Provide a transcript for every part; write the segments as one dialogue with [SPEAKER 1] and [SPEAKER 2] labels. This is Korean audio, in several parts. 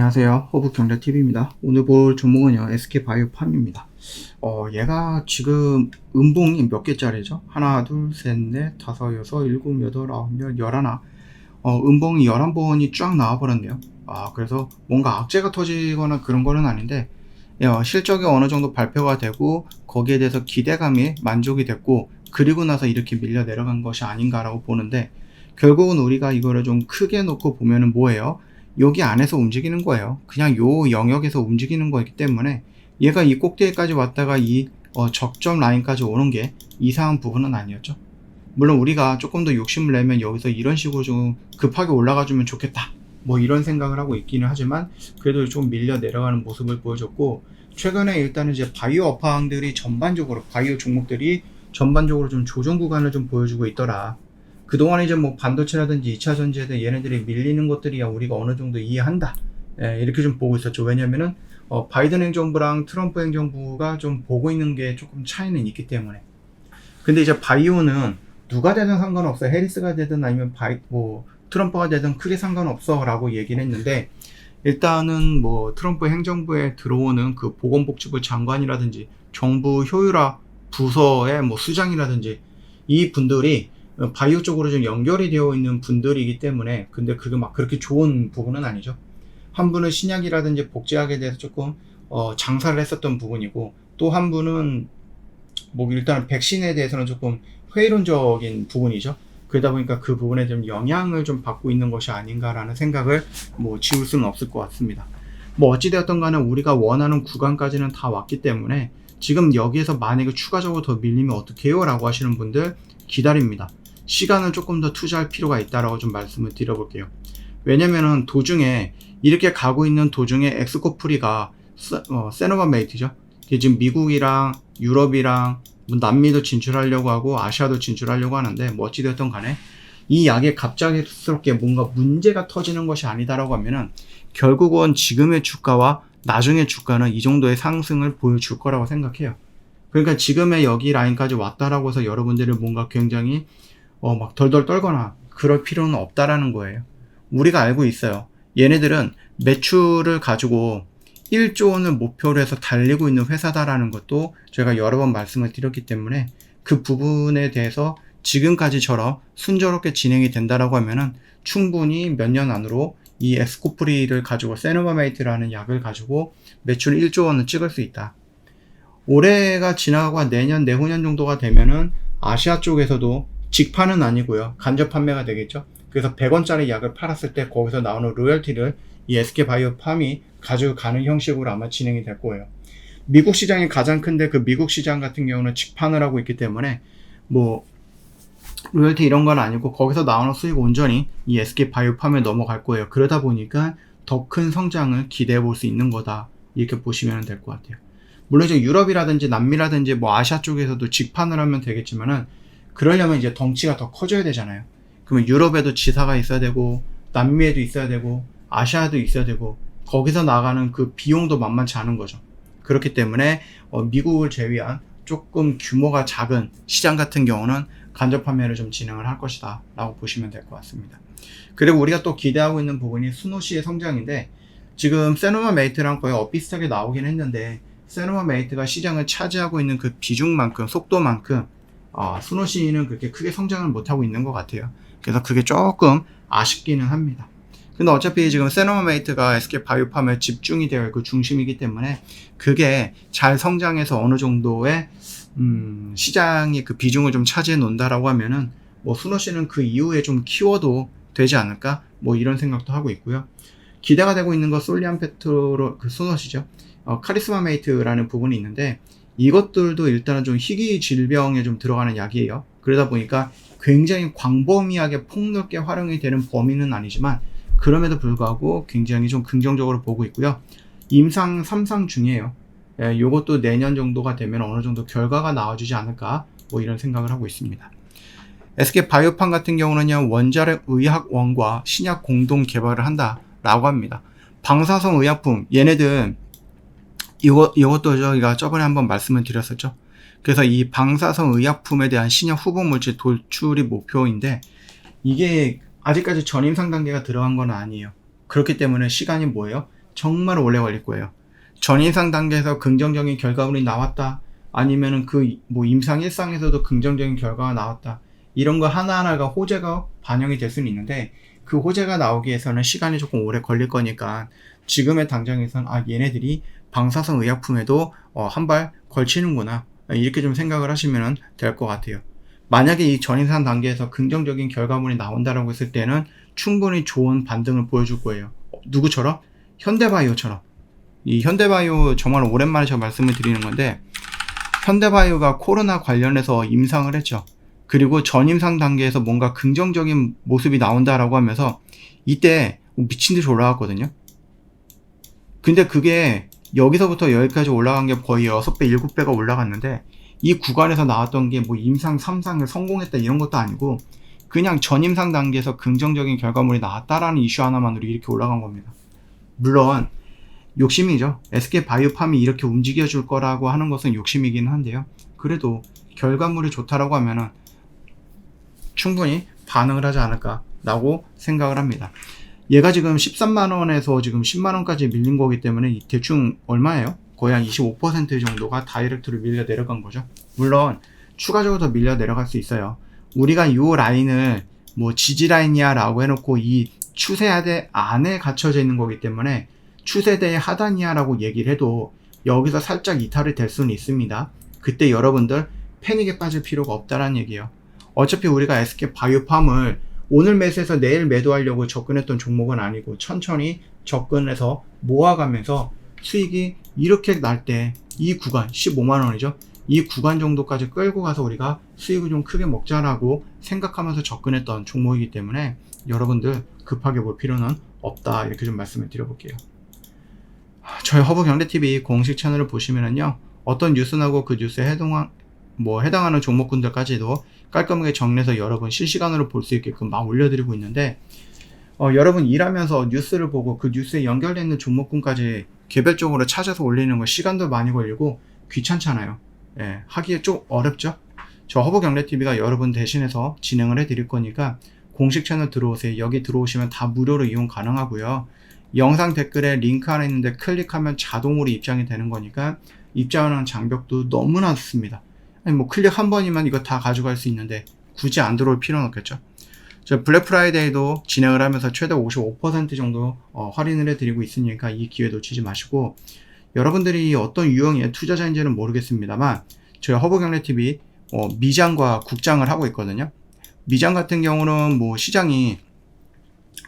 [SPEAKER 1] 안녕하세요. 허브경제TV입니다. 오늘 볼 종목은요, SK바이오팜입니다. 얘가 지금 음봉이 몇 개짜리죠? 하나, 둘, 셋, 넷, 다섯, 여섯, 일곱, 여덟, 아홉, 열, 열하나. 음봉이 11번이 쫙 나와버렸네요. 그래서 뭔가 악재가 터지거나 그런 거는 아닌데, 실적이 어느 정도 발표가 되고, 거기에 대해서 기대감이 만족이 됐고, 그리고 나서 이렇게 밀려 내려간 것이 아닌가라고 보는데, 결국은 우리가 이거를 좀 크게 놓고 보면은 뭐예요? 여기 안에서 움직이는 거예요. 그냥 요 영역에서 움직이는 거기 때문에 얘가 이 꼭대기까지 왔다가 이 적점 라인까지 오는 게 이상한 부분은 아니었죠. 물론 우리가 조금 더 욕심을 내면 여기서 이런 식으로 좀 급하게 올라가 주면 좋겠다, 뭐 이런 생각을 하고 있기는 하지만 그래도 좀 밀려 내려가는 모습을 보여줬고, 최근에 일단은 이제 바이오 업황들이 전반적으로 바이오 종목들이 전반적으로 좀 조정 구간을 좀 보여주고 있더라. 그동안 이제 뭐 반도체라든지 2차 전지에 얘네들이 밀리는 것들이야 우리가 어느 정도 이해한다, 이렇게 좀 보고 있었죠. 왜냐면은 바이든 행정부랑 트럼프 행정부가 좀 보고 있는 게 조금 차이는 있기 때문에. 근데 이제 바이오는 누가 되든 상관없어, 해리스가 되든 아니면 트럼프가 되든 크게 상관없어 라고 얘기를 했는데, 일단은 뭐 트럼프 행정부에 들어오는 그 보건복지부 장관이라든지 정부 효율화 부서의 뭐 수장이라든지 이 분들이 바이오 쪽으로 좀 연결이 되어 있는 분들이기 때문에, 근데 그게 막 그렇게 좋은 부분은 아니죠. 한 분은 신약이라든지 복제약에 대해서 조금 장사를 했었던 부분이고, 또 한 분은 뭐 일단 백신에 대해서는 조금 회의론적인 부분이죠. 그러다 보니까 그 부분에 좀 영향을 좀 받고 있는 것이 아닌가라는 생각을 뭐 지울 수는 없을 것 같습니다. 뭐 어찌되었던 간에 우리가 원하는 구간까지는 다 왔기 때문에 지금 여기에서 만약에 추가적으로 더 밀리면 어떡해요? 라고 하시는 분들 기다립니다. 시간을 조금 더 투자할 필요가 있다라고 좀 말씀을 드려볼게요. 왜냐면은 도중에 이렇게 가고 있는 도중에 엑스코프리가 세노바메이트죠. 지금 미국이랑 유럽이랑 남미도 진출하려고 하고 아시아도 진출하려고 하는데, 뭐 어찌되었던 간에 이 약에 갑작스럽게 뭔가 문제가 터지는 것이 아니다라고 하면은 결국은 지금의 주가와 나중의 주가는 이 정도의 상승을 보여줄 거라고 생각해요. 그러니까 지금의 여기 라인까지 왔다라고 해서 여러분들이 뭔가 굉장히 막 덜덜 떨거나 그럴 필요는 없다라는 거예요. 우리가 알고 있어요. 얘네들은 매출을 가지고 1조 원을 목표로 해서 달리고 있는 회사다라는 것도 제가 여러 번 말씀을 드렸기 때문에, 그 부분에 대해서 지금까지처럼 순조롭게 진행이 된다라고 하면은 충분히 몇 년 안으로 이 엑스코프리를 가지고 세노바메이트라는 약을 가지고 매출 1조 원을 찍을 수 있다. 올해가 지나가고 내년, 내후년 정도가 되면은 아시아 쪽에서도 직판은 아니고요, 간접 판매가 되겠죠. 그래서 100원짜리 약을 팔았을 때 거기서 나오는 로열티를 이 SK바이오팜이 가지고 가는 형식으로 아마 진행이 될 거예요. 미국 시장이 가장 큰데 그 미국 시장 같은 경우는 직판을 하고 있기 때문에 뭐 로열티 이런 건 아니고 거기서 나오는 수익 온전히 이 SK바이오팜에 넘어갈 거예요. 그러다 보니까 더 큰 성장을 기대해 볼 수 있는 거다, 이렇게 보시면 될 것 같아요. 물론 이제 유럽이라든지 남미라든지 뭐 아시아 쪽에서도 직판을 하면 되겠지만은, 그러려면 이제 덩치가 더 커져야 되잖아요. 그러면 유럽에도 지사가 있어야 되고, 남미에도 있어야 되고, 아시아도 있어야 되고, 거기서 나가는 그 비용도 만만치 않은 거죠. 그렇기 때문에 미국을 제외한 조금 규모가 작은 시장 같은 경우는 간접 판매를 좀 진행을 할 것이다 라고 보시면 될 것 같습니다. 그리고 우리가 또 기대하고 있는 부분이 스노시의 성장인데, 지금 세노바메이트랑 거의 비슷하게 나오긴 했는데, 세노바메이트가 시장을 차지하고 있는 그 비중만큼, 속도만큼 스노시는 그렇게 크게 성장을 못하고 있는 것 같아요. 그래서 그게 조금 아쉽기는 합니다. 근데 어차피 지금 세노바메이트가 SK바이오팜에 집중이 되어 있고 중심이기 때문에 그게 잘 성장해서 어느 정도의 시장의 그 비중을 좀 차지해 놓는다라고 하면은 뭐 스노시는 그 이후에 좀 키워도 되지 않을까, 뭐 이런 생각도 하고 있고요. 기대가 되고 있는 거 솔리안 페트로 그 스노시죠. 카리스마메이트라는 부분이 있는데, 이것들도 일단은 좀 희귀 질병에 좀 들어가는 약이에요. 그러다 보니까 굉장히 광범위하게 폭넓게 활용이 되는 범위는 아니지만 그럼에도 불구하고 굉장히 좀 긍정적으로 보고 있고요. 임상 3상 중이에요. 요것도 내년 정도가 되면 어느 정도 결과가 나와주지 않을까, 뭐 이런 생각을 하고 있습니다. SK바이오팜 같은 경우는요, 원자력 의학원과 신약 공동 개발을 한다라고 합니다. 방사성 의약품, 얘네들 이것도 저희가 저번에 한번 말씀을 드렸었죠. 그래서 이 방사성 의약품에 대한 신약 후보 물질 도출이 목표인데, 이게 아직까지 전임상 단계가 들어간 건 아니에요. 그렇기 때문에 시간이 뭐예요? 정말 오래 걸릴 거예요. 전임상 단계에서 긍정적인 결과물이 나왔다. 아니면은 임상 1상에서도 긍정적인 결과가 나왔다. 이런 거 하나하나가 호재가 반영이 될 수는 있는데 그 호재가 나오기 위해서는 시간이 조금 오래 걸릴 거니까 지금의 당장에서는 얘네들이 방사선 의약품에도 한 발 걸치는구나. 이렇게 좀 생각을 하시면 될 것 같아요. 만약에 이 전임상 단계에서 긍정적인 결과물이 나온다라고 했을 때는 충분히 좋은 반등을 보여줄 거예요. 누구처럼? 현대바이오처럼. 이 현대바이오 정말 오랜만에 제가 말씀을 드리는 건데 현대바이오가 코로나 관련해서 임상을 했죠. 그리고 전임상 단계에서 뭔가 긍정적인 모습이 나온다라고 하면서 이때 미친듯이 올라갔거든요. 근데 그게 여기서부터 여기까지 올라간 게 거의 6배, 7배가 올라갔는데 이 구간에서 나왔던 게 임상 3상을 성공했다 이런 것도 아니고 그냥 전임상 단계에서 긍정적인 결과물이 나왔다라는 이슈 하나만으로 이렇게 올라간 겁니다. 물론 욕심이죠. SK바이오팜이 이렇게 움직여줄 거라고 하는 것은 욕심이긴 한데요. 그래도 결과물이 좋다라고 하면은 충분히 반응을 하지 않을까라고 생각을 합니다. 얘가 지금 13만원에서 지금 10만원까지 밀린 거기 때문에 대충 얼마예요? 거의 한 25% 정도가 다이렉트로 밀려 내려간 거죠. 물론 추가적으로 더 밀려 내려갈 수 있어요. 우리가 이 라인을 지지 라인이야 라고 해놓고 이 추세하대 안에 갇혀져 있는 거기 때문에 추세대의 하단이야 라고 얘기를 해도 여기서 살짝 이탈이 될 수는 있습니다. 그때 여러분들 패닉에 빠질 필요가 없다라는 얘기예요. 어차피 우리가 SK바이오팜을 오늘 매수해서 내일 매도하려고 접근했던 종목은 아니고 천천히 접근해서 모아가면서 수익이 이렇게 날 때 이 구간 15만원이죠. 이 구간 정도까지 끌고 가서 우리가 수익을 좀 크게 먹자라고 생각하면서 접근했던 종목이기 때문에 여러분들 급하게 볼 필요는 없다 이렇게 좀 말씀을 드려볼게요. 저희 허브경제TV 공식 채널을 보시면은요 어떤 뉴스 나고 그 뉴스에 해당하는 종목군들까지도 깔끔하게 정리해서 여러분 실시간으로 볼 수 있게끔 막 올려드리고 있는데 여러분 일하면서 뉴스를 보고 그 뉴스에 연결되어 있는 종목군까지 개별적으로 찾아서 올리는 거 시간도 많이 걸리고 귀찮잖아요. 예, 하기에 좀 어렵죠. 저 허브경제TV가 여러분 대신해서 진행을 해드릴 거니까 공식 채널 들어오세요. 여기 들어오시면 다 무료로 이용 가능하고요. 영상 댓글에 링크 하나 있는데 클릭하면 자동으로 입장이 되는 거니까 입장하는 장벽도 너무나 좋습니다. 아니 클릭 한 번이면 이거 다 가져갈 수 있는데 굳이 안 들어올 필요는 없겠죠. 저 블랙 프라이데이도 진행을 하면서 최대 55% 정도 할인을 해드리고 있으니까 이 기회 놓치지 마시고 여러분들이 어떤 유형의 투자자인지는 모르겠습니다만 저희 허브경제TV 미장과 국장을 하고 있거든요. 미장 같은 경우는 시장이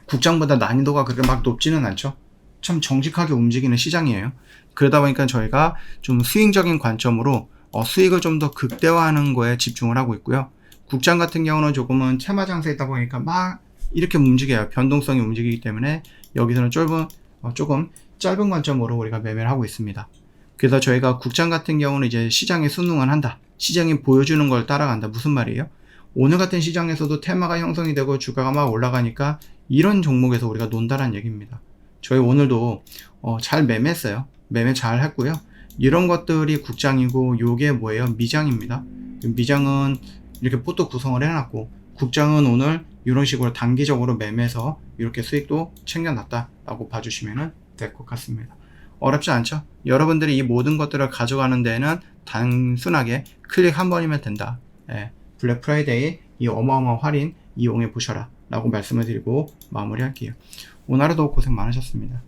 [SPEAKER 1] 국장보다 난이도가 그렇게 막 높지는 않죠. 참 정직하게 움직이는 시장이에요. 그러다 보니까 저희가 좀 스윙적인 관점으로 수익을 좀 더 극대화하는 거에 집중을 하고 있고요. 국장 같은 경우는 조금은 테마 장세에 있다 보니까 막 이렇게 움직여요. 변동성이 움직이기 때문에 여기서는 조금 짧은 관점으로 우리가 매매를 하고 있습니다. 그래서 저희가 국장 같은 경우는 이제 시장에 순응을 한다. 시장이 보여주는 걸 따라간다. 무슨 말이에요? 오늘 같은 시장에서도 테마가 형성이 되고 주가가 막 올라가니까 이런 종목에서 우리가 논다라는 얘기입니다. 저희 오늘도 잘 매매했어요. 매매 잘 했고요. 이런 것들이 국장이고 요게 뭐예요? 미장입니다. 미장은 이렇게 포트 구성을 해놨고 국장은 오늘 이런 식으로 단기적으로 매매해서 이렇게 수익도 챙겨놨다 라고 봐주시면 될 것 같습니다. 어렵지 않죠? 여러분들이 이 모든 것들을 가져가는 데에는 단순하게 클릭 한 번이면 된다. 블랙 프라이데이 이 어마어마한 할인 이용해 보셔라 라고 말씀을 드리고 마무리할게요. 오늘 하루도 고생 많으셨습니다.